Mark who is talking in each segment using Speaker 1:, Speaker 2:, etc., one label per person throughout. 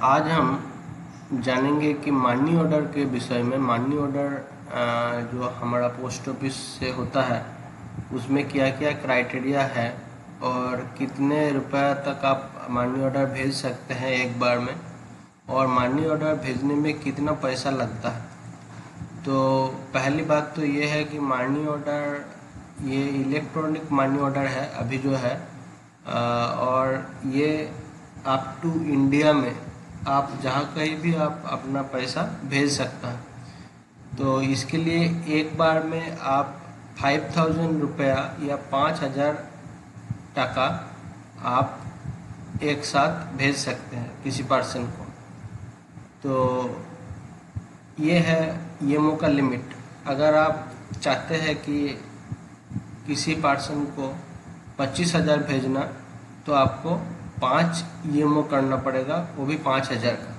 Speaker 1: आज हम जानेंगे कि मनी ऑर्डर के विषय में। मनी ऑर्डर जो हमारा पोस्ट ऑफिस से होता है उसमें क्या क्या क्राइटेरिया है और कितने रुपए तक आप मनी ऑर्डर भेज सकते हैं एक बार में, और मनी ऑर्डर भेजने में कितना पैसा लगता है। तो पहली बात तो ये है कि मनी ऑर्डर ये इलेक्ट्रॉनिक मनी ऑर्डर है अभी जो है, और ये अप टू इंडिया में आप जहाँ कहीं भी आप अपना पैसा भेज सकता है। तो इसके लिए एक बार में आप 5,000 रुपया या 5,000 टका आप एक साथ भेज सकते हैं किसी पर्सन को। तो ये है ईएमओ का लिमिट। अगर आप चाहते हैं कि किसी पर्सन को 25,000 भेजना तो आपको 5 ईएमओ करना पड़ेगा, वो भी 5,000 का,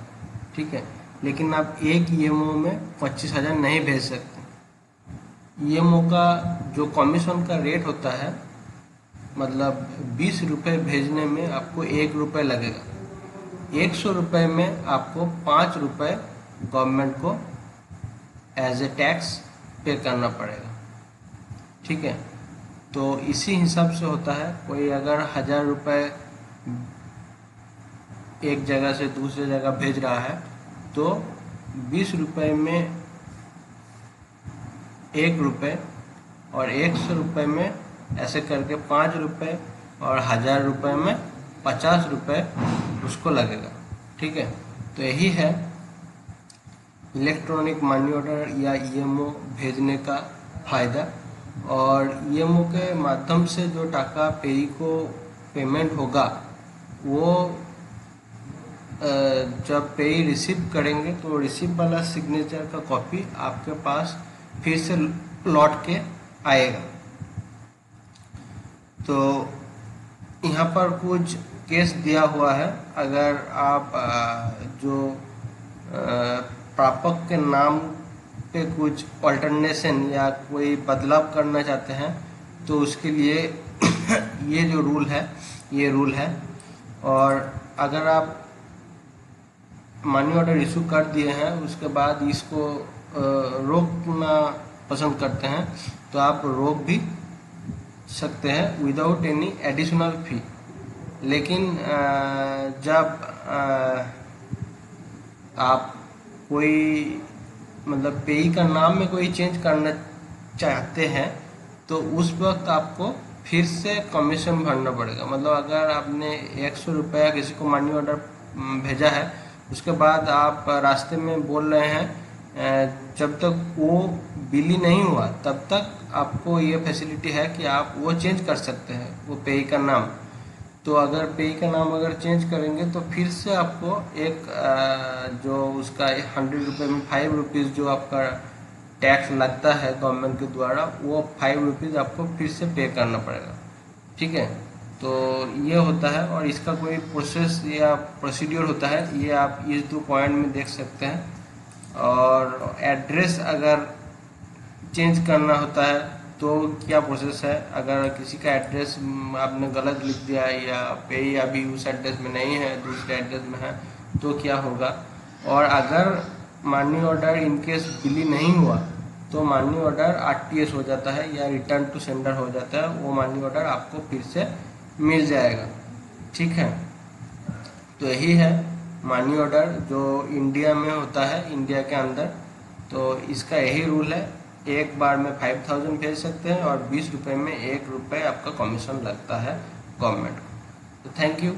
Speaker 1: ठीक है। लेकिन आप एक ईएमओ में 25,000 नहीं भेज सकते। ईएमओ का जो कमीशन का रेट होता है, मतलब 20 रुपये भेजने में आपको 1 रुपये लगेगा। 100 रुपये में आपको 5 रुपये गवर्नमेंट को एज ए टैक्स पे करना पड़ेगा, ठीक है। तो इसी हिसाब से होता है। कोई अगर 1,000 रुपये एक जगह से दूसरी जगह भेज रहा है तो 20 रुपये में 1 रुपये और 100 रुपये में ऐसे करके 5 रुपये और 1,000 रुपये में 50 रुपये उसको लगेगा, ठीक है। तो यही है इलेक्ट्रॉनिक मनी ऑर्डर या ईएमओ भेजने का फ़ायदा। और ईएमओ के माध्यम से जो टाका पेई को पेमेंट होगा वो जब पेई रिसीव करेंगे तो रिसीव वाला सिग्नेचर का कॉपी आपके पास फिर से लौट के आएगा। तो यहाँ पर कुछ केस दिया हुआ है। अगर आप जो प्रापक के नाम पे कुछ ऑल्टरनेशन या कोई बदलाव करना चाहते हैं तो उसके लिए ये जो रूल है ये रूल है। और अगर आप मनी ऑर्डर इशू कर दिए हैं उसके बाद इसको रोकना पसंद करते हैं तो आप रोक भी सकते हैं विदाउट एनी एडिशनल फी। लेकिन जब आप कोई मतलब पेई का नाम में कोई चेंज करना चाहते हैं तो उस वक्त आपको फिर से कमीशन भरना पड़ेगा। मतलब अगर आपने 100 रुपया किसी को मनी ऑर्डर भेजा है, उसके बाद आप रास्ते में बोल रहे हैं जब तक वो बिल ही नहीं हुआ तब तक आपको ये फैसिलिटी है कि आप वो चेंज कर सकते हैं वो पेई का नाम। तो अगर पेई का नाम अगर चेंज करेंगे तो फिर से आपको एक जो उसका 100 रुपये में 5 रुपीज़ जो आपका टैक्स लगता है गवर्नमेंट के द्वारा, वो 5 रुपीज़ आपको फिर से पे करना पड़ेगा, ठीक है। तो ये होता है और इसका कोई प्रोसेस या प्रोसीड्यूर होता है, ये आप इस 2 पॉइंट में देख सकते हैं। और एड्रेस अगर चेंज करना होता है तो क्या प्रोसेस है। अगर किसी का एड्रेस आपने गलत लिख दिया या पेई अभी उस एड्रेस में नहीं है, दूसरे एड्रेस में है, तो क्या होगा। और अगर मनी ऑर्डर इनकेस बिली नहीं हुआ तो मनी ऑर्डर आरटीएस हो जाता है या रिटर्न टू सेंडर हो जाता है। वो मनी ऑर्डर आपको फिर से मिल जाएगा, ठीक है। तो यही है मनी ऑर्डर जो इंडिया में होता है, इंडिया के अंदर। तो इसका यही रूल है, एक बार में 5,000 भेज सकते हैं और 20 रुपये में 1 रुपये आपका कमीशन लगता है गवर्नमेंट को। तो थैंक यू।